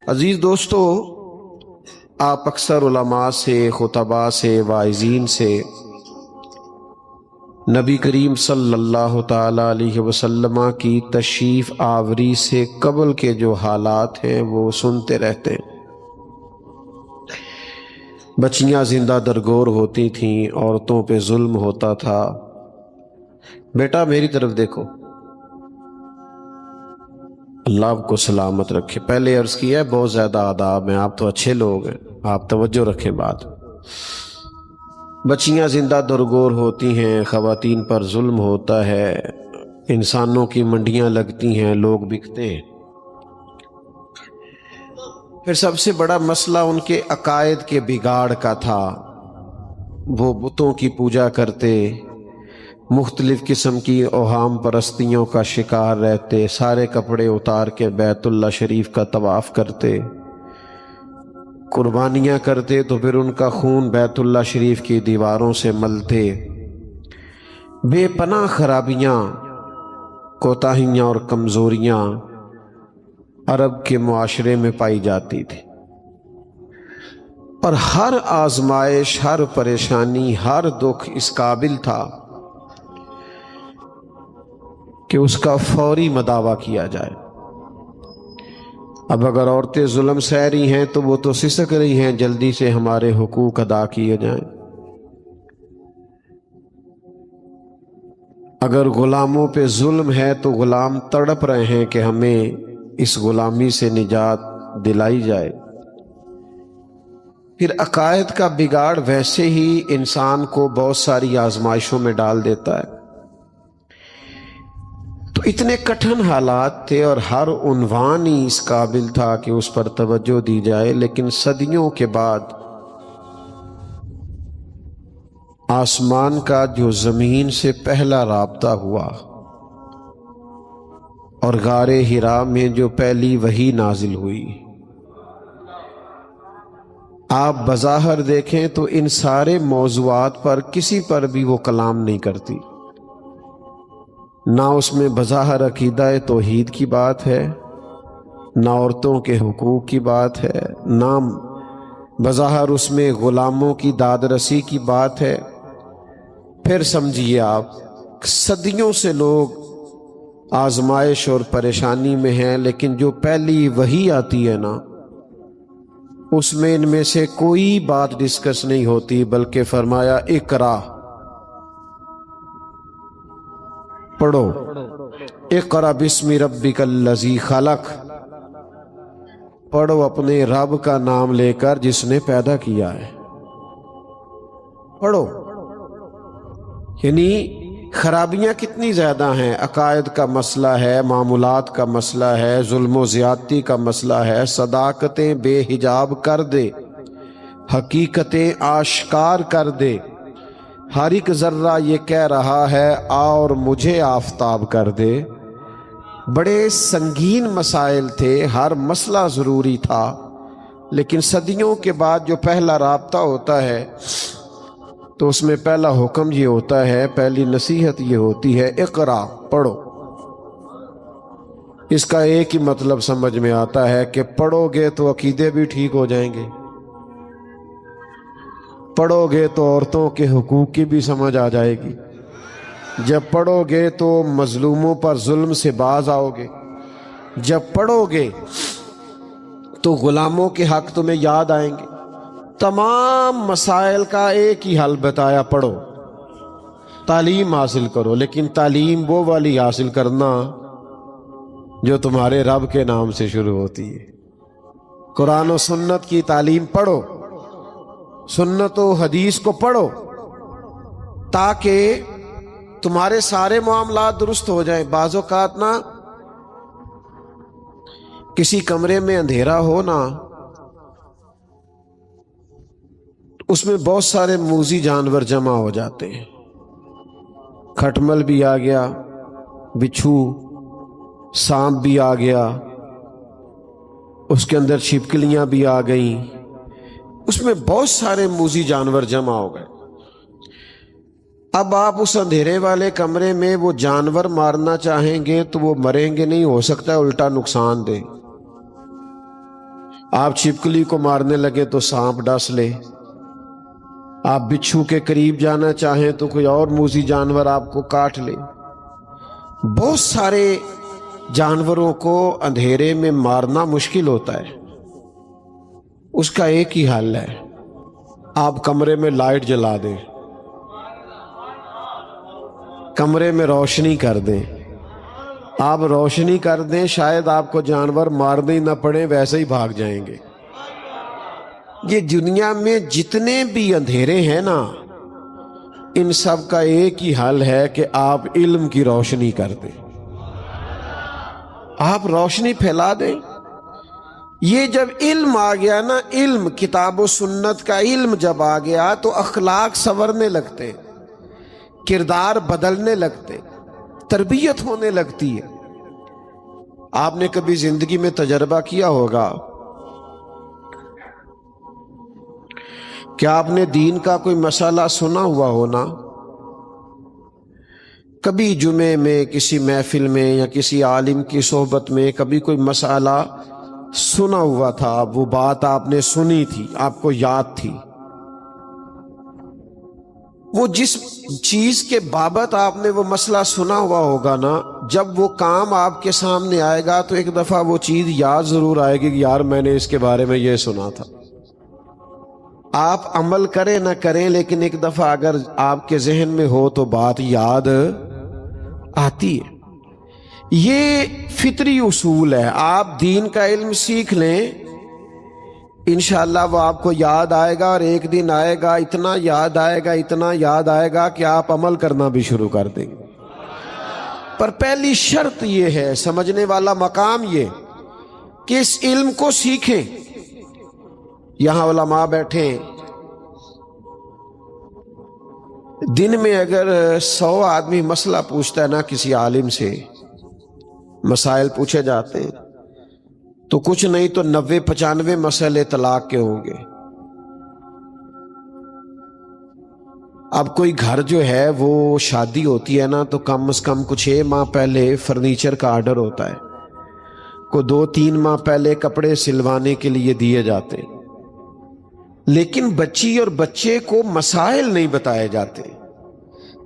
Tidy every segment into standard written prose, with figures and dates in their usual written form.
عزیز دوستو، آپ اکثر علماء سے، خطباء سے، واعظین سے نبی کریم صلی اللہ تعالی علیہ وسلم کی تشریف آوری سے قبل کے جو حالات ہیں وہ سنتے رہتے ہیں۔ بچیاں زندہ درگور ہوتی تھیں، عورتوں پہ ظلم ہوتا تھا۔ بیٹا میری طرف دیکھو، اللہ آپ کو سلامت رکھے۔ پہلے عرض کیا ہے بہت زیادہ آداب ہیں، آپ تو اچھے لوگ ہیں، آپ توجہ رکھیں بات۔ بچیاں زندہ درگور ہوتی ہیں، خواتین پر ظلم ہوتا ہے، انسانوں کی منڈیاں لگتی ہیں، لوگ بکتے ہیں۔ پھر سب سے بڑا مسئلہ ان کے عقائد کے بگاڑ کا تھا۔ وہ بتوں کی پوجا کرتے، مختلف قسم کی اوہام پرستیوں کا شکار رہتے، سارے کپڑے اتار کے بیت اللہ شریف کا طواف کرتے، قربانیاں کرتے تو پھر ان کا خون بیت اللہ شریف کی دیواروں سے ملتے۔ بے پناہ خرابیاں، کوتاہیاں اور کمزوریاں عرب کے معاشرے میں پائی جاتی تھی، اور ہر آزمائش، ہر پریشانی، ہر دکھ اس قابل تھا کہ اس کا فوری مداوع کیا جائے۔ اب اگر عورتیں ظلم سہ رہی ہیں تو وہ تو سسک رہی ہیں، جلدی سے ہمارے حقوق ادا کیے جائیں۔ اگر غلاموں پہ ظلم ہے تو غلام تڑپ رہے ہیں کہ ہمیں اس غلامی سے نجات دلائی جائے۔ پھر عقائد کا بگاڑ ویسے ہی انسان کو بہت ساری آزمائشوں میں ڈال دیتا ہے۔ تو اتنے کٹھن حالات تھے اور ہر عنوان ہی اس قابل تھا کہ اس پر توجہ دی جائے، لیکن صدیوں کے بعد آسمان کا جو زمین سے پہلا رابطہ ہوا اور غار حرا میں جو پہلی وحی نازل ہوئی، آپ بظاہر دیکھیں تو ان سارے موضوعات پر کسی پر بھی وہ کلام نہیں کرتی۔ نہ اس میں بظاہر عقیدہ توحید کی بات ہے، نہ عورتوں کے حقوق کی بات ہے، نہ بظاہر اس میں غلاموں کی داد رسی کی بات ہے۔ پھر سمجھیے آپ، صدیوں سے لوگ آزمائش اور پریشانی میں ہیں، لیکن جو پہلی وحی آتی ہے نا، اس میں ان میں سے کوئی بات ڈسکس نہیں ہوتی، بلکہ فرمایا اقرا، پڑھو، اقرا بسم ربک الذی خلق، پڑھو اپنے رب کا نام لے کر جس نے پیدا کیا ہے، پڑھو۔ یعنی خرابیاں کتنی زیادہ ہیں، عقائد کا مسئلہ ہے، معاملات کا مسئلہ ہے، ظلم و زیادتی کا مسئلہ ہے، صداقتیں بے حجاب کر دے، حقیقتیں آشکار کر دے، ہر ایک ذرہ یہ کہہ رہا ہے اور مجھے آفتاب کر دے۔ بڑے سنگین مسائل تھے، ہر مسئلہ ضروری تھا، لیکن صدیوں کے بعد جو پہلا رابطہ ہوتا ہے تو اس میں پہلا حکم یہ ہوتا ہے، پہلی نصیحت یہ ہوتی ہے، اقرا، پڑھو۔ اس کا ایک ہی مطلب سمجھ میں آتا ہے کہ پڑھو گے تو عقیدے بھی ٹھیک ہو جائیں گے، پڑھو گے تو عورتوں کے حقوق کی بھی سمجھ آ جائے گی، جب پڑھو گے تو مظلوموں پر ظلم سے باز آؤ گے، جب پڑھو گے تو غلاموں کے حق تمہیں یاد آئیں گے۔ تمام مسائل کا ایک ہی حل بتایا، پڑھو، تعلیم حاصل کرو، لیکن تعلیم وہ والی حاصل کرنا جو تمہارے رب کے نام سے شروع ہوتی ہے۔ قرآن و سنت کی تعلیم پڑھو، سنت و حدیث کو پڑھو، تاکہ تمہارے سارے معاملات درست ہو جائیں۔ بعض اوقات نا کسی کمرے میں اندھیرا ہو نا، اس میں بہت سارے موذی جانور جمع ہو جاتے ہیں، کھٹمل بھی آ گیا، بچھو، سانپ بھی آ گیا، اس کے اندر چھپکلیاں بھی آ گئیں، اس میں بہت سارے موذی جانور جمع ہو گئے۔ اب آپ اس اندھیرے والے کمرے میں وہ جانور مارنا چاہیں گے تو وہ مریں گے نہیں، ہو سکتا ہے الٹا نقصان دے۔ آپ چھپکلی کو مارنے لگے تو سانپ ڈس لے، آپ بچھو کے قریب جانا چاہیں تو کوئی اور موذی جانور آپ کو کاٹ لے۔ بہت سارے جانوروں کو اندھیرے میں مارنا مشکل ہوتا ہے، اس کا ایک ہی حل ہے، آپ کمرے میں لائٹ جلا دیں، کمرے میں روشنی کر دیں، آپ روشنی کر دیں، شاید آپ کو جانور مارنے ہی نہ پڑے، ویسے ہی بھاگ جائیں گے۔ یہ دنیا میں جتنے بھی اندھیرے ہیں نا، ان سب کا ایک ہی حل ہے کہ آپ علم کی روشنی کر دیں، آپ روشنی پھیلا دیں۔ یہ جب علم آ گیا نا، علم کتاب و سنت کا علم جب آ گیا تو اخلاق سنورنے لگتے، کردار بدلنے لگتے، تربیت ہونے لگتی ہے۔ آپ نے کبھی زندگی میں تجربہ کیا ہوگا کہ آپ نے دین کا کوئی مسئلہ سنا ہوا ہونا، کبھی جمعے میں کسی محفل میں یا کسی عالم کی صحبت میں کبھی کوئی مسئلہ سنا ہوا تھا، وہ بات آپ نے سنی تھی، آپ کو یاد تھی، وہ جس چیز کے بابت آپ نے وہ مسئلہ سنا ہوا ہوگا نا، جب وہ کام آپ کے سامنے آئے گا تو ایک دفعہ وہ چیز یاد ضرور آئے گی کہ یار میں نے اس کے بارے میں یہ سنا تھا۔ آپ عمل کریں نہ کریں، لیکن ایک دفعہ اگر آپ کے ذہن میں ہو تو بات یاد آتی ہے۔ یہ فطری اصول ہے، آپ دین کا علم سیکھ لیں، انشاءاللہ وہ آپ کو یاد آئے گا، اور ایک دن آئے گا، اتنا یاد آئے گا، اتنا یاد آئے گا کہ آپ عمل کرنا بھی شروع کر دیں گے۔ پر پہلی شرط یہ ہے، سمجھنے والا مقام یہ کہ اس علم کو سیکھیں۔ یہاں علماء بیٹھے ہیں، دن میں اگر 100 آدمی مسئلہ پوچھتا ہے نا کسی عالم سے، مسائل پوچھے جاتے ہیں تو کچھ نہیں تو 90-95 مسئلے طلاق کے ہوں گے۔ اب کوئی گھر جو ہے وہ شادی ہوتی ہے نا تو کم از کم کچھ 6 ماہ پہلے فرنیچر کا آرڈر ہوتا ہے، کو 2-3 ماہ پہلے کپڑے سلوانے کے لیے دیے جاتے، لیکن بچی اور بچے کو مسائل نہیں بتائے جاتے۔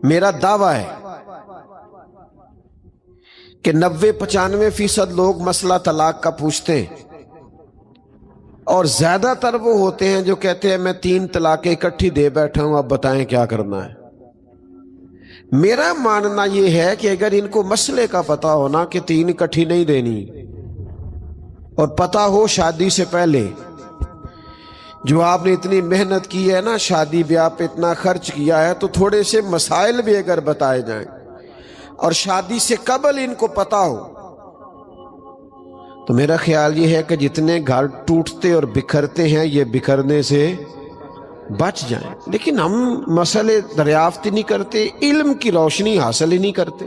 میرا دعویٰ ہے کہ 90-95% لوگ مسئلہ طلاق کا پوچھتے ہیں، اور زیادہ تر وہ ہوتے ہیں جو کہتے ہیں میں 3 طلاقیں اکٹھی دے بیٹھا ہوں، اب بتائیں کیا کرنا ہے۔ میرا ماننا یہ ہے کہ اگر ان کو مسئلے کا پتا ہونا کہ 3 اکٹھی نہیں دینی، اور پتا ہو شادی سے پہلے جو آپ نے اتنی محنت کی ہے نا، شادی بیاہ پہ اتنا خرچ کیا ہے، تو تھوڑے سے مسائل بھی اگر بتائے جائیں، اور شادی سے قبل ان کو پتا ہو، تو میرا خیال یہ ہے کہ جتنے گھر ٹوٹتے اور بکھرتے ہیں یہ بکھرنے سے بچ جائیں۔ لیکن ہم مسئلے دریافت نہیں کرتے، علم کی روشنی حاصل ہی نہیں کرتے،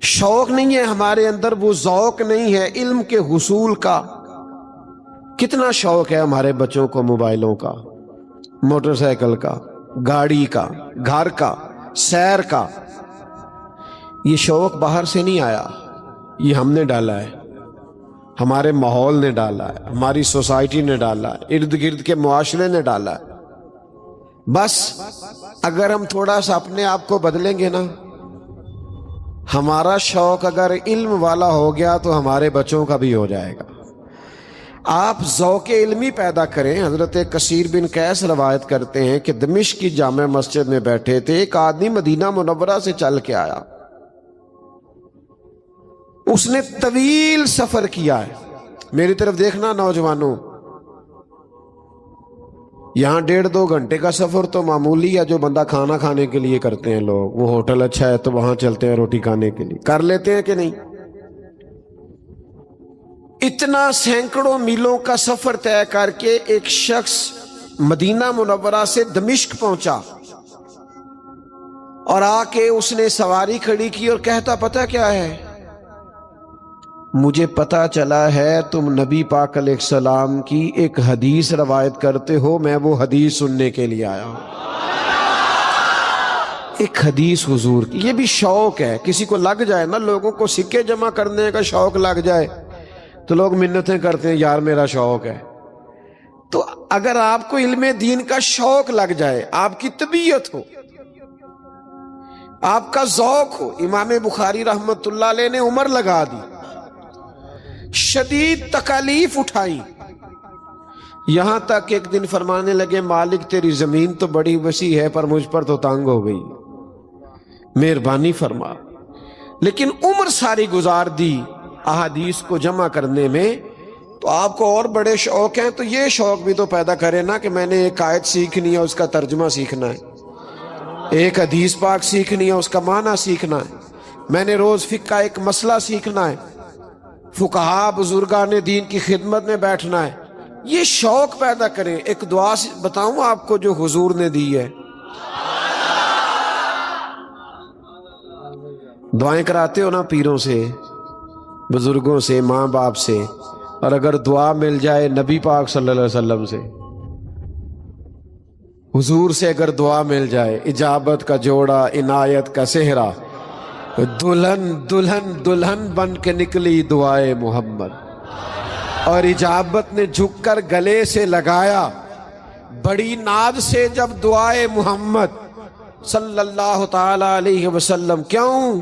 شوق نہیں ہے ہمارے اندر، وہ ذوق نہیں ہے علم کے حصول کا۔ کتنا شوق ہے ہمارے بچوں کو موبائلوں کا، موٹر سائیکل کا، گاڑی کا، گھر کا، سیر کا۔ یہ شوق باہر سے نہیں آیا، یہ ہم نے ڈالا ہے، ہمارے ماحول نے ڈالا ہے، ہماری سوسائٹی نے ڈالا ہے، ارد گرد کے معاشرے نے ڈالا ہے۔ بس اگر ہم تھوڑا سا اپنے آپ کو بدلیں گے نا، ہمارا شوق اگر علم والا ہو گیا تو ہمارے بچوں کا بھی ہو جائے گا۔ آپ ذوق علمی پیدا کریں۔ حضرت کثیر بن قیس روایت کرتے ہیں کہ دمشق کی جامع مسجد میں بیٹھے تھے، ایک آدمی مدینہ منورہ سے چل کے آیا، اس نے طویل سفر کیا ہے۔ میری طرف دیکھنا نوجوانوں، یہاں 1.5-2 گھنٹے کا سفر تو معمولی ہے، جو بندہ کھانا کھانے کے لیے کرتے ہیں لوگ، وہ ہوٹل اچھا ہے تو وہاں چلتے ہیں روٹی کھانے کے لیے، کر لیتے ہیں کہ نہیں؟ اتنا سینکڑوں میلوں کا سفر طے کر کے ایک شخص مدینہ منورہ سے دمشق پہنچا، اور آ کے اس نے سواری کھڑی کی اور کہتا پتہ کیا ہے؟ مجھے پتا چلا ہے تم نبی پاک علیہ السلام کی ایک حدیث روایت کرتے ہو، میں وہ حدیث سننے کے لیے آیا ہوں۔ ایک حدیث حضور کی، یہ بھی شوق ہے، کسی کو لگ جائے نا، لوگوں کو سکے جمع کرنے کا شوق لگ جائے تو لوگ منتیں کرتے ہیں یار میرا شوق ہے. تو اگر آپ کو علم دین کا شوق لگ جائے، آپ کی طبیعت ہو، آپ کا ذوق ہو. امام بخاری رحمت اللہ علیہ نے عمر لگا دی، شدید تکالیف اٹھائی، یہاں تک ایک دن فرمانے لگے مالک تیری زمین تو بڑی وسیع ہے پر مجھ پر تو تنگ ہو گئی، مہربانی فرما. لیکن عمر ساری گزار دی احادیث کو جمع کرنے میں. تو آپ کو اور بڑے شوق ہیں تو یہ شوق بھی تو پیدا کرے نا کہ میں نے ایک آیت سیکھنی ہے، اس کا ترجمہ سیکھنا ہے، ایک حدیث پاک سیکھنی ہے، اس کا معنی سیکھنا ہے، میں نے روز فقہ کا ایک مسئلہ سیکھنا ہے، فقہا بزرگان دین کی خدمت میں بیٹھنا ہے. یہ شوق پیدا کریں. ایک دعا بتاؤں آپ کو جو حضور نے دی ہے، دعائیں کراتے ہو نا پیروں سے، بزرگوں سے، ماں باپ سے، اور اگر دعا مل جائے نبی پاک صلی اللہ علیہ وسلم سے، حضور سے اگر دعا مل جائے، اجابت کا جوڑا عنایت کا صحرا، دلہن دلہن دلہن بن کے نکلی دعائے محمد، اور اجابت نے جھک کر گلے سے لگایا بڑی ناز سے جب دعائے محمد صلی اللہ تعالی علیہ وسلم. کیوں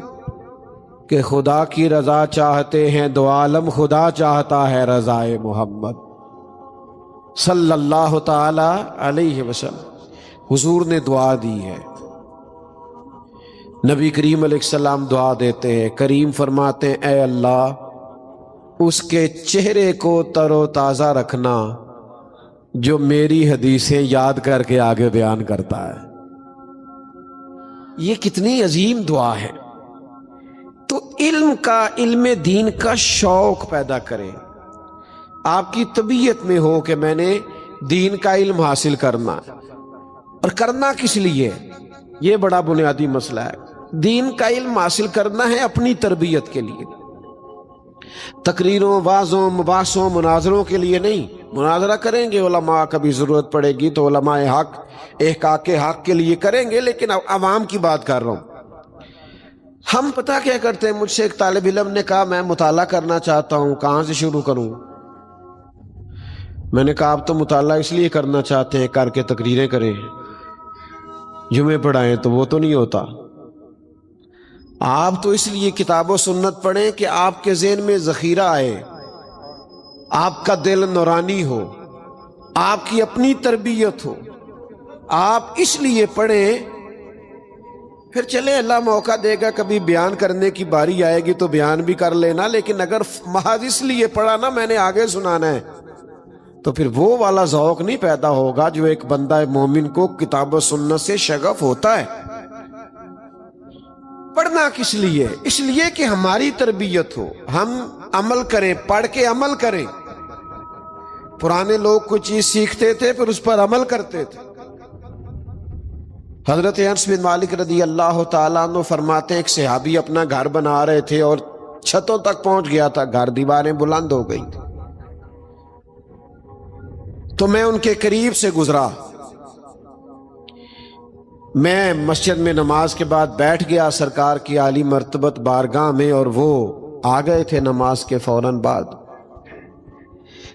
کہ خدا کی رضا چاہتے ہیں، دو عالم خدا چاہتا ہے رضائے محمد صلی اللہ تعالی علیہ وسلم. حضور نے دعا دی ہے، نبی کریم علیہ السلام دعا دیتے ہیں. کریم فرماتے ہیں اے اللہ اس کے چہرے کو تر و تازہ رکھنا جو میری حدیثیں یاد کر کے آگے بیان کرتا ہے. یہ کتنی عظیم دعا ہے. تو علم دین کا شوق پیدا کریں. آپ کی طبیعت میں ہو کہ میں نے دین کا علم حاصل کرنا، اور کرنا کس لیے، یہ بڑا بنیادی مسئلہ ہے. دین کا علم حاصل کرنا ہے اپنی تربیت کے لیے، تقریروں، وعظوں، مباحثوں، مناظروں کے لیے نہیں. مناظرہ کریں گے، علماء کبھی ضرورت پڑے گی تو علماء حق احقاق حق کے لیے کریں گے، لیکن عوام کی بات کر رہا ہوں. ہم پتہ کیا کرتے ہیں، مجھ سے ایک طالب علم نے کہا میں مطالعہ کرنا چاہتا ہوں، کہاں سے شروع کروں؟ میں نے کہا آپ تو مطالعہ اس لیے کرنا چاہتے ہیں کر کے تقریریں کریں، جمعے پڑھائیں، تو وہ تو نہیں ہوتا. آپ تو اس لیے کتاب و سنت پڑھیں کہ آپ کے ذہن میں ذخیرہ آئے، آپ کا دل نورانی ہو، آپ کی اپنی تربیت ہو. آپ اس لیے پڑھیں، پھر چلے اللہ موقع دے گا کبھی بیان کرنے کی باری آئے گی تو بیان بھی کر لینا. لیکن اگر محض اس لیے پڑھا نا میں نے آگے سنانا ہے، تو پھر وہ والا ذوق نہیں پیدا ہوگا جو ایک بندہ مومن کو کتاب و سنت سے شغف ہوتا ہے. پڑھنا کس لیے؟ اس لیے کہ ہماری تربیت ہو، ہم عمل کریں، پڑھ کے عمل کریں. پرانے لوگ کوئی چیز سیکھتے تھے پھر اس پر عمل کرتے تھے. حضرت انس بن مالک رضی اللہ تعالیٰ عنہ فرماتے ہیں ایک صحابی اپنا گھر بنا رہے تھے اور چھتوں تک پہنچ گیا تھا، گھر دیواریں بلند ہو گئی تھی. تو میں ان کے قریب سے گزرا، میں مسجد میں نماز کے بعد بیٹھ گیا سرکار کی عالی مرتبت بارگاہ میں، اور وہ آ گئے تھے نماز کے فوراً بعد.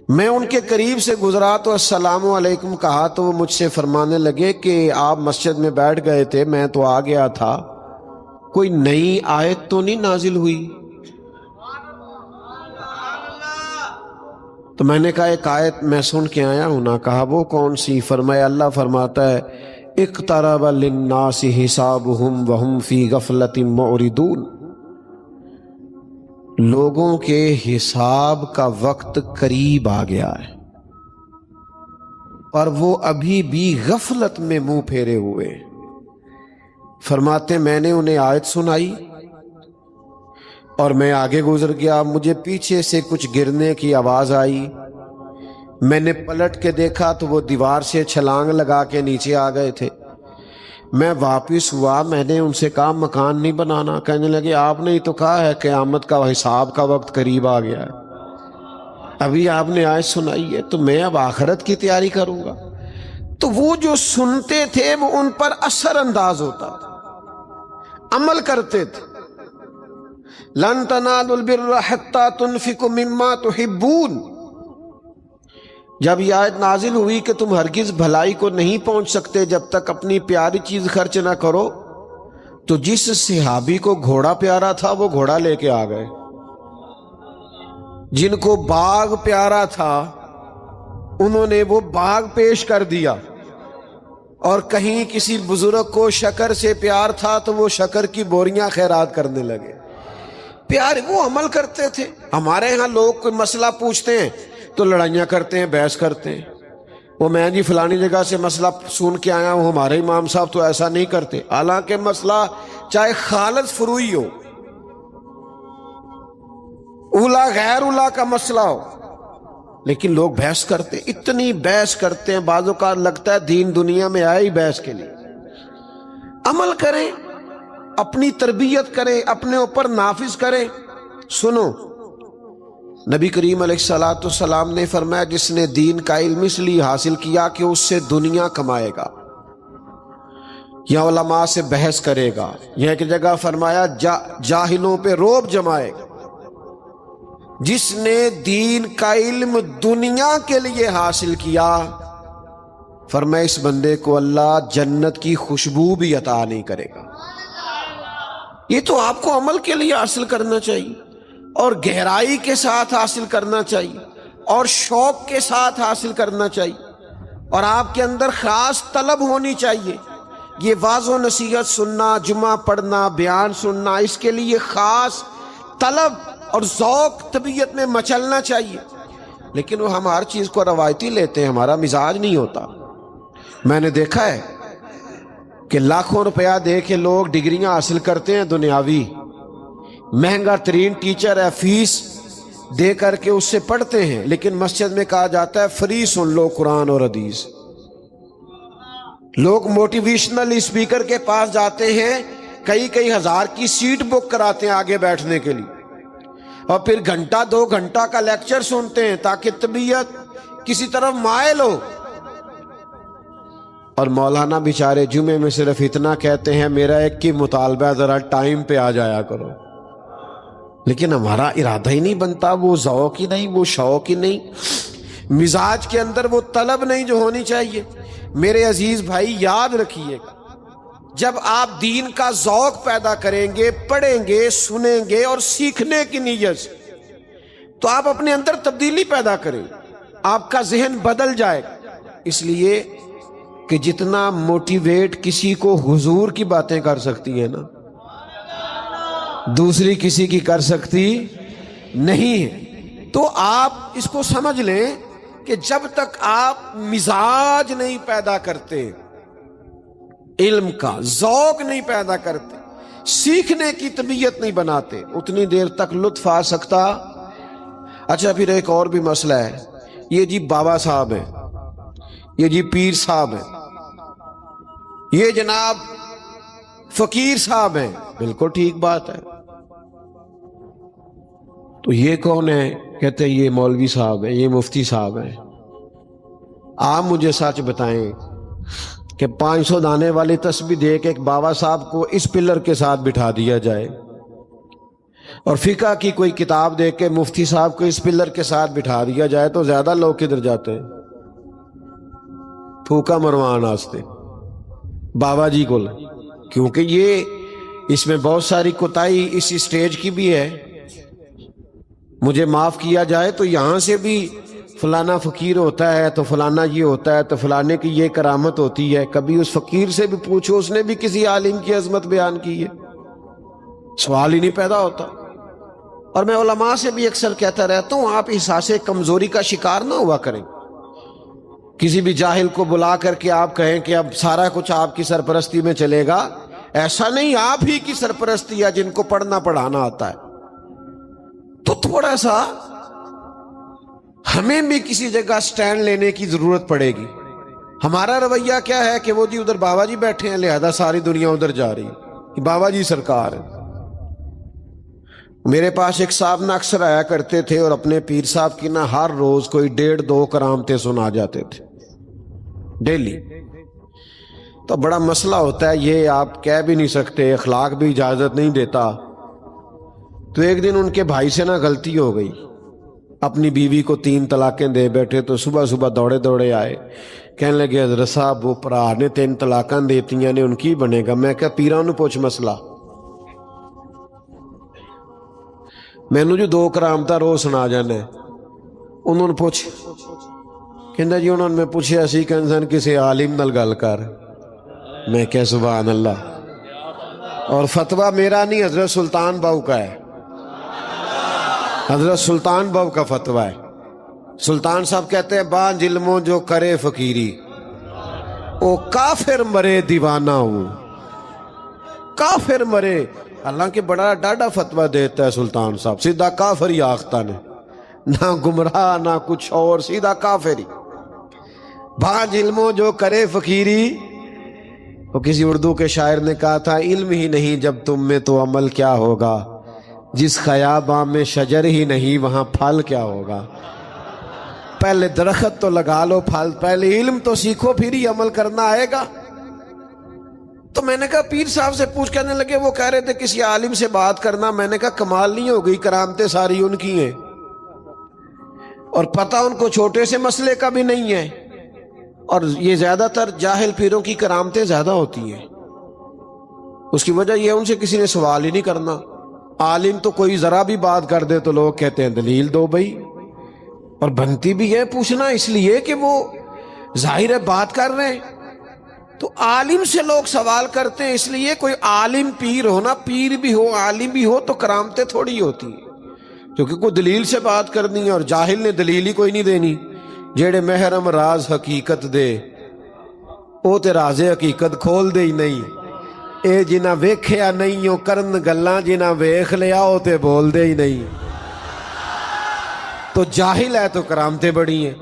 میں ان کے قریب سے گزرا تو السلام علیکم کہا تو وہ مجھ سے فرمانے لگے کہ آپ مسجد میں بیٹھ گئے تھے، میں تو آ گیا تھا، کوئی نئی آیت تو نہیں نازل ہوئی؟ تو میں نے کہا ایک آیت میں سن کے آیا ہوں نا. کہا وہ کون سی؟ فرمایا اللہ فرماتا ہے اقترب للناس حسابهم وهم فی غفلۃ معرضون. لوگوں کے حساب کا وقت قریب آ گیا ہے پر وہ ابھی بھی غفلت میں منہ پھیرے ہوئے. فرماتے میں نے انہیں آیت سنائی اور میں آگے گزر گیا. مجھے پیچھے سے کچھ گرنے کی آواز آئی، میں نے پلٹ کے دیکھا تو وہ دیوار سے چھلانگ لگا کے نیچے آ گئے تھے. میں واپس ہوا، میں نے ان سے کہا مکان نہیں بنانا. کہنے لگے آپ نے ہی تو کہا ہے قیامت کا حساب کا وقت قریب آ گیا ہے، ابھی آپ نے آیت سنائی ہے تو میں اب آخرت کی تیاری کروں گا. تو وہ جو سنتے تھے وہ ان پر اثر انداز ہوتا تھا، عمل کرتے تھے. لن تنالوا البر حتى تنفقوا مما تحبون. جب یہ آیت نازل ہوئی کہ تم ہرگز بھلائی کو نہیں پہنچ سکتے جب تک اپنی پیاری چیز خرچ نہ کرو، تو جس صحابی کو گھوڑا پیارا تھا وہ گھوڑا لے کے آ گئے، جن کو باغ پیارا تھا انہوں نے وہ باغ پیش کر دیا، اور کہیں کسی بزرگ کو شکر سے پیار تھا تو وہ شکر کی بوریاں خیرات کرنے لگے. پیار وہ عمل کرتے تھے. ہمارے ہاں لوگ کوئی مسئلہ پوچھتے ہیں تو لڑائیاں کرتے ہیں، بحث کرتے ہیں. وہ میں جی فلانی جگہ سے مسئلہ سن کے آیا ہوں، ہمارے امام صاحب تو ایسا نہیں کرتے. حالانکہ مسئلہ چاہے خالص فروعی ہو، اولا غیر اولا کا مسئلہ ہو، لیکن لوگ بحث کرتے، اتنی بحث کرتے ہیں. بعض اوقات لگتا ہے دین دنیا میں آئے ہی بحث کے لیے. عمل کریں، اپنی تربیت کریں، اپنے اوپر نافذ کریں. سنو، نبی کریم علیہ الصلوۃ والسلام نے فرمایا جس نے دین کا علم اس لیے حاصل کیا کہ اس سے دنیا کمائے گا یا علماء سے بحث کرے گا، یا ایک جگہ فرمایا جاہلوں پہ رعب جمائے گا. جس نے دین کا علم دنیا کے لیے حاصل کیا، فرمایا اس بندے کو اللہ جنت کی خوشبو بھی عطا نہیں کرے گا. یہ تو آپ کو عمل کے لیے حاصل کرنا چاہیے، اور گہرائی کے ساتھ حاصل کرنا چاہیے، اور شوق کے ساتھ حاصل کرنا چاہیے، اور آپ کے اندر خاص طلب ہونی چاہیے. یہ واعظ و نصیحت سننا، جمعہ پڑھنا، بیان سننا، اس کے لیے خاص طلب اور ذوق طبیعت میں مچلنا چاہیے. لیکن وہ ہم ہر چیز کو روایتی لیتے ہیں، ہمارا مزاج نہیں ہوتا. میں نے دیکھا ہے کہ لاکھوں روپیہ دے کے لوگ ڈگریاں حاصل کرتے ہیں دنیاوی، مہنگا ترین ٹیچر ہے، فیس دے کر کے اس سے پڑھتے ہیں، لیکن مسجد میں کہا جاتا ہے فری سن لو قرآن اور حدیث. لوگ موٹیویشنل اسپیکر کے پاس جاتے ہیں، کئی ہزار کی سیٹ بک کراتے ہیں آگے بیٹھنے کے لیے، اور پھر گھنٹہ 2 گھنٹہ کا لیکچر سنتے ہیں تاکہ طبیعت کسی طرف مائل ہو. اور مولانا بیچارے جمعے میں صرف اتنا کہتے ہیں میرا ایک کی مطالبہ ذرا ٹائم پہ آ جایا کرو. لیکن ہمارا ارادہ ہی نہیں بنتا، وہ ذوق ہی نہیں، وہ شوق ہی نہیں، مزاج کے اندر وہ طلب نہیں جو ہونی چاہیے. میرے عزیز بھائی یاد رکھیے، جب آپ دین کا ذوق پیدا کریں گے، پڑھیں گے، سنیں گے اور سیکھنے کی نیت سے، تو آپ اپنے اندر تبدیلی پیدا کریں، آپ کا ذہن بدل جائے گا. اس لیے کہ جتنا موٹیویٹ کسی کو حضور کی باتیں کر سکتی ہیں نا، دوسری کسی کی کر سکتی نہیں ہے. تو آپ اس کو سمجھ لیں کہ جب تک آپ مزاج نہیں پیدا کرتے، علم کا ذوق نہیں پیدا کرتے، سیکھنے کی طبیعت نہیں بناتے، اتنی دیر تک لطف آ سکتا. اچھا پھر ایک اور بھی مسئلہ ہے، یہ جی بابا صاحب ہیں، یہ جی پیر صاحب ہیں، یہ جناب فقیر صاحب ہیں. بالکل ٹھیک بات ہے. تو یہ کون ہے؟ کہتے ہیں یہ مولوی صاحب ہیں، یہ مفتی صاحب ہیں. آپ مجھے سچ بتائیں کہ 500 دانے والی تسبیح دے کے ایک بابا صاحب کو اس پلر کے ساتھ بٹھا دیا جائے، اور فقہ کی کوئی کتاب دے کے مفتی صاحب کو اس پلر کے ساتھ بٹھا دیا جائے، تو زیادہ لوگ کدھر جاتے ہیں؟ پھوکا مروان آستے بابا جی کو، کیونکہ یہ اس میں بہت ساری کوتاہی اس اسٹیج کی بھی ہے. مجھے معاف کیا جائے تو یہاں سے بھی فلانا فقیر ہوتا ہے تو فلانا یہ ہوتا ہے تو فلانے کی یہ کرامت ہوتی ہے. کبھی اس فقیر سے بھی پوچھو، اس نے بھی کسی عالم کی عظمت بیان کی ہے؟ سوال ہی نہیں پیدا ہوتا. اور میں علماء سے بھی اکثر کہتا رہتا ہوں، آپ احساس کمزوری کا شکار نہ ہوا کریں. کسی بھی جاہل کو بلا کر کے آپ کہیں کہ اب سارا کچھ آپ کی سرپرستی میں چلے گا، ایسا نہیں. آپ ہی کی سرپرستی ہے جن کو پڑھنا پڑھانا آتا ہے. تو تھوڑا سا ہمیں بھی کسی جگہ سٹینڈ لینے کی ضرورت پڑے گی. ہمارا رویہ کیا ہے کہ وہ جی ادھر بابا جی بیٹھے ہیں لہذا ساری دنیا ادھر جا رہی ہے، بابا جی سرکار ہے. میرے پاس ایک صاحب نہ اکثر آیا کرتے تھے اور اپنے پیر صاحب کی نہ ہر روز کوئی 1.5-2 کرامتیں سنا جاتے تھے ڈیلی. تو بڑا مسئلہ ہوتا ہے، یہ آپ کہہ بھی نہیں سکتے، اخلاق بھی اجازت نہیں دیتا. تو ایک دن ان کے بھائی سے نا غلطی ہو گئی، اپنی بیوی کو 3 طلاقیں دے بیٹھے، تو صبح صبح دوڑے دوڑے آئے، کہنے لگے حضرت صاحب وہ پرا نے 3 طلاقاں دیتیاں نے، ان کی بنے گا؟ میں کہا پیراں نوں پوچھ مسئلہ، مینوں جو 2 کرامتاں روز سنا جانا ہے، انہوں نے پوچھ، کہندا جی انہوں نے میں پوچھیا سی کہ انسان کسی عالم نال گل کر، میں کہا سبحان اللہ، اور فتویٰ میرا نہیں، حضرت سلطان باؤ کا ہے، حضرت سلطان باؤ کا فتویٰ ہے۔ سلطان صاحب کہتے ہیں بانج علموں جو کرے فقیری، او کافر مرے دیوانہ ہوں، کافر مرے، حالانکہ بڑا ڈاڈا فتویٰ دیتا ہے سلطان صاحب، سیدھا کافر ہی آختہ نے، نہ گمراہ نہ کچھ اور، سیدھا کافر ہی۔ بانج علموں جو کرے فقیری، وہ کسی اردو کے شاعر نے کہا تھا علم ہی نہیں جب تم میں تو عمل کیا ہوگا، جس خیاباں میں شجر ہی نہیں وہاں پھل کیا ہوگا۔ پہلے درخت تو لگا لو، پھل، پہلے علم تو سیکھو پھر ہی عمل کرنا آئے گا۔ تو میں نے کہا پیر صاحب سے پوچھ، کہنے لگے وہ کہہ رہے تھے کسی عالم سے بات کرنا، میں نے کہا کمال نہیں ہو گئی، کرامتیں ساری ان کی ہیں، اور پتہ ان کو چھوٹے سے مسئلے کا بھی نہیں ہے، اور یہ زیادہ تر جاہل پیروں کی کرامتیں زیادہ ہوتی ہیں۔ اس کی وجہ یہ ان سے کسی نے سوال ہی نہیں کرنا، عالم تو کوئی ذرا بھی بات کر دے تو لوگ کہتے ہیں دلیل دو بھائی، اور بنتی بھی ہے پوچھنا اس لیے کہ وہ ظاہر ہے بات کر رہے ہیں، تو عالم سے لوگ سوال کرتے ہیں اس لیے، کوئی عالم پیر ہو نا، پیر بھی ہو عالم بھی ہو تو کرامتیں تھوڑی ہوتی ہیں، کیونکہ کوئی دلیل سے بات کرنی ہے، اور جاہل نے دلیل ہی کوئی نہیں دینی۔ جیڑے محرم راز حقیقت دے او تے راز حقیقت کھول دے ہی نہیں، اے جنہ ویکھیا نہیں او کرن گلاں، جنہ ویکھ لیا او تے بول دے ہی نہیں۔ تو جاہل ہے تو کرامتیں بڑی ہیں۔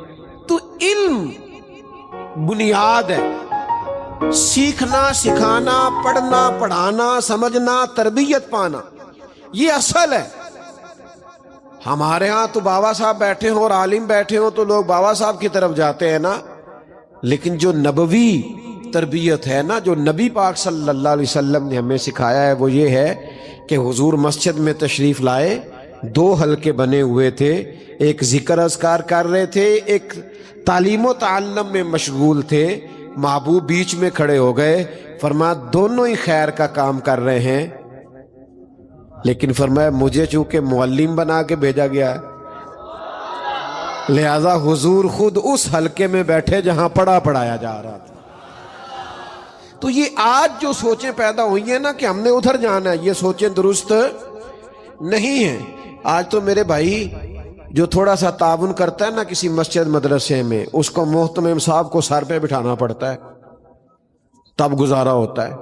تو علم بنیاد ہے، سیکھنا سکھانا، پڑھنا پڑھانا، سمجھنا، تربیت پانا، یہ اصل ہے۔ ہمارے ہاں تو بابا صاحب بیٹھے ہوں اور عالم بیٹھے ہوں تو لوگ بابا صاحب کی طرف جاتے ہیں نا، لیکن جو نبوی تربیت ہے نا، جو نبی پاک صلی اللہ علیہ وسلم نے ہمیں سکھایا ہے، وہ یہ ہے کہ حضور مسجد میں تشریف لائے، 2 حلقے بنے ہوئے تھے، ایک ذکر اذکار کر رہے تھے، ایک تعلیم و تعلم میں مشغول تھے، محبوب بیچ میں کھڑے ہو گئے، فرمایا دونوں ہی خیر کا کام کر رہے ہیں، لیکن فرمایا مجھے چونکہ معلم بنا کے بھیجا گیا ہے، لہذا حضور خود اس حلقے میں بیٹھے جہاں پڑھایا جا رہا تھا۔ تو یہ آج جو سوچیں پیدا ہوئی ہیں نا کہ ہم نے ادھر جانا ہے، یہ سوچیں درست نہیں ہیں۔ آج تو میرے بھائی جو تھوڑا سا تعاون کرتا ہے نا کسی مسجد مدرسے میں، اس کو محتمم صاحب کو سر پہ بٹھانا پڑتا ہے، تب گزارا ہوتا ہے۔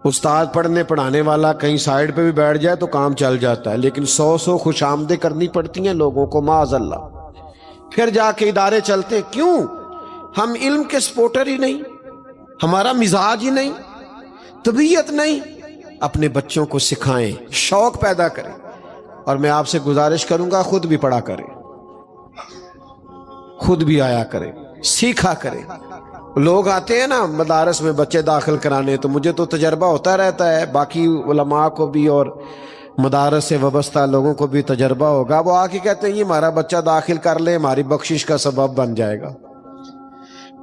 استاد پڑھنے پڑھانے والا کہیں سائیڈ پہ بھی بیٹھ جائے تو کام چل جاتا ہے، لیکن 100 خوش آمدیں کرنی پڑتی ہیں لوگوں کو، معاذ اللہ، پھر جا کے ادارے چلتے۔ کیوں؟ ہم علم کے سپورٹر ہی نہیں، ہمارا مزاج ہی نہیں، طبیعت نہیں۔ اپنے بچوں کو سکھائیں، شوق پیدا کریں، اور میں آپ سے گزارش کروں گا خود بھی پڑھا کریں، خود بھی آیا کریں، سیکھا کریں۔ لوگ آتے ہیں نا مدارس میں بچے داخل کرانے، تو مجھے تو تجربہ ہوتا رہتا ہے، باقی علماء کو بھی اور مدارس سے وابستہ لوگوں کو بھی تجربہ ہوگا، وہ آ کے کہتے ہیں یہ ہمارا بچہ داخل کر لے، ہماری بخشش کا سبب بن جائے گا۔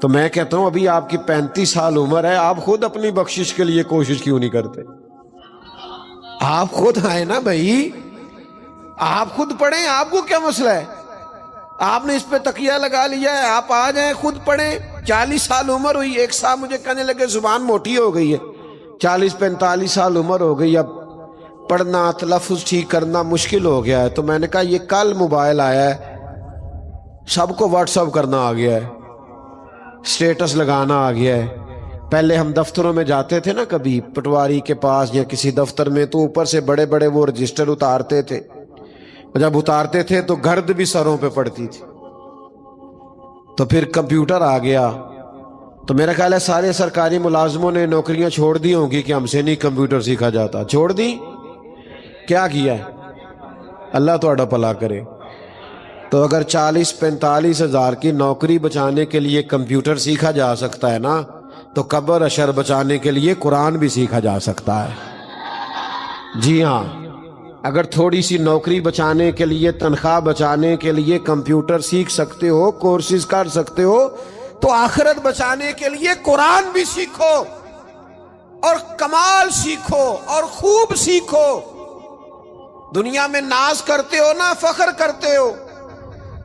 تو میں کہتا ہوں ابھی آپ کی 35 سال عمر ہے، آپ خود اپنی بخشش کے لیے کوشش کیوں نہیں کرتے؟ آپ خود آئے نا بھائی، آپ خود پڑھیں، آپ کو کیا مسئلہ ہے؟ آپ نے اس پہ تکیہ لگا لیا ہے، آپ آ جائیں خود پڑھیں۔ 40 سال عمر ہوئی، ایک صاحب مجھے کہنے لگے زبان موٹی ہو گئی ہے، 40-45 سال عمر ہو گئی، اب پڑھنا تلفظ ٹھیک کرنا مشکل ہو گیا ہے۔ تو میں نے کہا یہ کل موبائل آیا ہے، سب کو واٹس اپ کرنا آ گیا ہے، سٹیٹس لگانا آ گیا ہے۔ پہلے ہم دفتروں میں جاتے تھے نا کبھی پٹواری کے پاس یا کسی دفتر میں، تو اوپر سے بڑے بڑے وہ رجسٹر اتارتے تھے، جب اتارتے تھے تو گرد بھی سروں پہ پڑتی تھی۔ تو پھر کمپیوٹر آ گیا، تو میرا خیال ہے سارے سرکاری ملازموں نے نوکریاں چھوڑ دی ہوں گی کہ ہم سے نہیں کمپیوٹر سیکھا جاتا، چھوڑ دی۔ کیا کیا ہے؟ اللہ تہاڈا بھلا کرے۔ تو اگر 40-45 ہزار کی نوکری بچانے کے لیے کمپیوٹر سیکھا جا سکتا ہے نا، تو قبر اشر بچانے کے لیے قرآن بھی سیکھا جا سکتا ہے۔ جی ہاں، اگر تھوڑی سی نوکری بچانے کے لیے، تنخواہ بچانے کے لیے کمپیوٹر سیکھ سکتے ہو، کورسز کر سکتے ہو، تو آخرت بچانے کے لیے قرآن بھی سیکھو اور کمال سیکھو اور خوب سیکھو۔ دنیا میں ناز کرتے ہو نا، فخر کرتے ہو،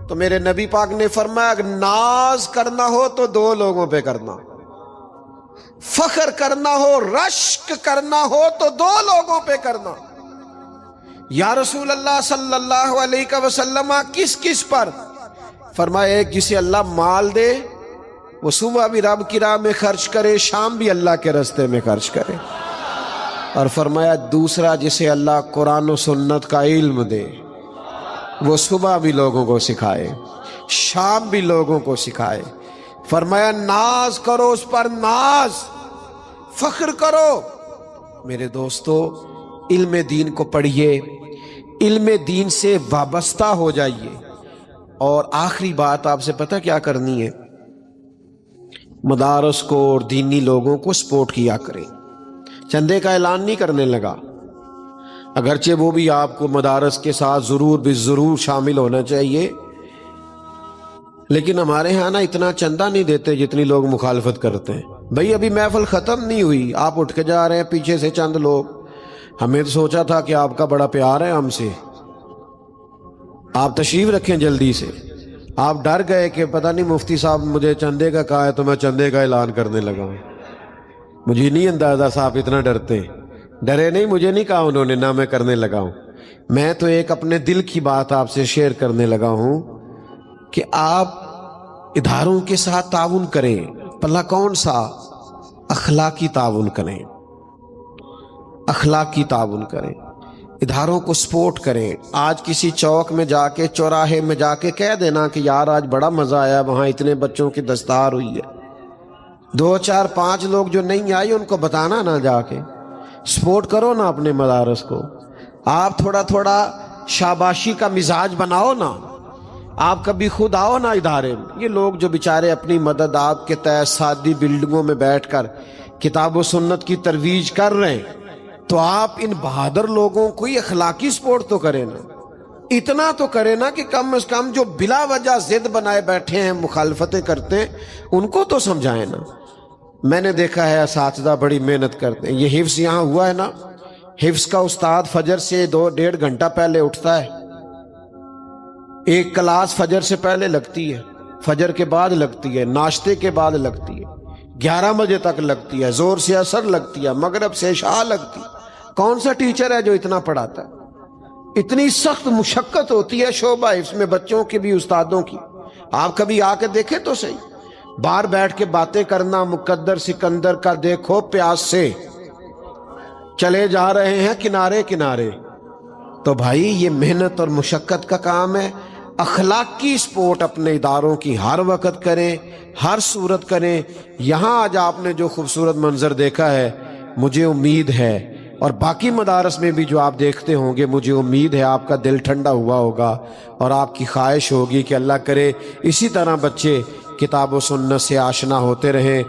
تو میرے نبی پاک نے فرمایا اگر ناز کرنا ہو تو دو لوگوں پہ کرنا، فخر کرنا ہو، رشک کرنا ہو تو دو لوگوں پہ کرنا۔ یا رسول اللہ صلی اللہ علیہ وسلم کس کس پر؟ فرمایا ایک جسے اللہ مال دے، وہ صبح بھی رب کی راہ میں خرچ کرے، شام بھی اللہ کے راستے میں خرچ کرے، اور فرمایا دوسرا جسے اللہ قرآن و سنت کا علم دے، وہ صبح بھی لوگوں کو سکھائے، شام بھی لوگوں کو سکھائے۔ فرمایا ناز کرو اس پر، ناز، فخر کرو۔ میرے دوستو، علم دین کو پڑھیے، علم دین سے وابستہ ہو جائیے، اور آخری بات آپ سے پتہ کیا کرنی ہے؟ مدارس کو اور دینی لوگوں کو سپورٹ کیا کریں۔ چندے کا اعلان نہیں کرنے لگا، اگرچہ وہ بھی آپ کو مدارس کے ساتھ ضرور بھی ضرور شامل ہونا چاہیے، لیکن ہمارے ہاں نا اتنا چندہ نہیں دیتے جتنی لوگ مخالفت کرتے ہیں۔ بھئی ابھی محفل ختم نہیں ہوئی، آپ اٹھ کے جا رہے ہیں پیچھے سے چند لوگ۔ ہمیں تو سوچا تھا کہ آپ کا بڑا پیار ہے ہم سے، آپ تشریف رکھیں جلدی سے۔ آپ ڈر گئے کہ پتہ نہیں مفتی صاحب مجھے چندے کا کہا ہے تو میں چندے کا اعلان کرنے لگا ہوں۔ مجھے نہیں اندازہ صاحب اتنا ڈرتے، ڈرے نہیں، مجھے نہیں کہا انہوں نے، نہ میں کرنے لگا ہوں۔ میں تو ایک اپنے دل کی بات آپ سے شیئر کرنے لگا ہوں کہ آپ اداروں کے ساتھ تعاون کریں، پلہ کون سا؟ اخلاقی تعاون کریں، اخلاقی تعاون کریں، اداروں کو سپورٹ کریں۔ آج کسی چوک میں جا کے، چوراہے میں جا کے کہہ دینا کہ یار آج بڑا مزہ آیا، وہاں اتنے بچوں کی دستار ہوئی ہے۔ 2 4 5 لوگ جو نہیں آئے ان کو بتانا نا، جا کے سپورٹ کرو نا اپنے مدارس کو۔ آپ تھوڑا تھوڑا شاباشی کا مزاج بناؤ نا، آپ کبھی خود آؤ نا ادارے میں۔ یہ لوگ جو بیچارے اپنی مدد آپ کے تحت سادی بلڈنگوں میں بیٹھ کر کتاب و سنت کی ترویج کر رہے ہیں، تو آپ ان بہادر لوگوں کو ہی اخلاقی سپورٹ تو کریں نا، اتنا تو کریں نا کہ کم از کم جو بلا وجہ ضد بنائے بیٹھے ہیں، مخالفتیں کرتے ہیں، ان کو تو سمجھائیں نا۔ میں نے دیکھا ہے اساتذہ بڑی محنت کرتے ہیں۔ یہ حفظ یہاں ہوا ہے نا، حفظ کا استاد فجر سے 2-1.5 گھنٹہ پہلے اٹھتا ہے، ایک کلاس فجر سے پہلے لگتی ہے، فجر کے بعد لگتی ہے، ناشتے کے بعد لگتی ہے، 11 بجے تک لگتی ہے، زور سے عصر لگتی ہے، مغرب سے عشاء لگتی ہے۔ کون سا ٹیچر ہے جو اتنا پڑھاتا ہے؟ اتنی سخت مشقت ہوتی ہے شعبہ حفظ میں، بچوں کی بھی استادوں کی۔ آپ کبھی آ کے دیکھیں تو صحیح، باہر بیٹھ کے باتیں کرنا مقدر سکندر کا دیکھو پیاس سے چلے جا رہے ہیں کنارے کنارے۔ تو بھائی یہ محنت اور مشقت کا کام ہے۔ اخلاقی سپورٹ اپنے اداروں کی ہر وقت کریں، ہر صورت کریں۔ یہاں آج آپ نے جو خوبصورت منظر دیکھا ہے، مجھے امید ہے، اور باقی مدارس میں بھی جو آپ دیکھتے ہوں گے، مجھے امید ہے آپ کا دل ٹھنڈا ہوا ہوگا، اور آپ کی خواہش ہوگی کہ اللہ کرے اسی طرح بچے کتاب و سنت سے آشنا ہوتے رہیں۔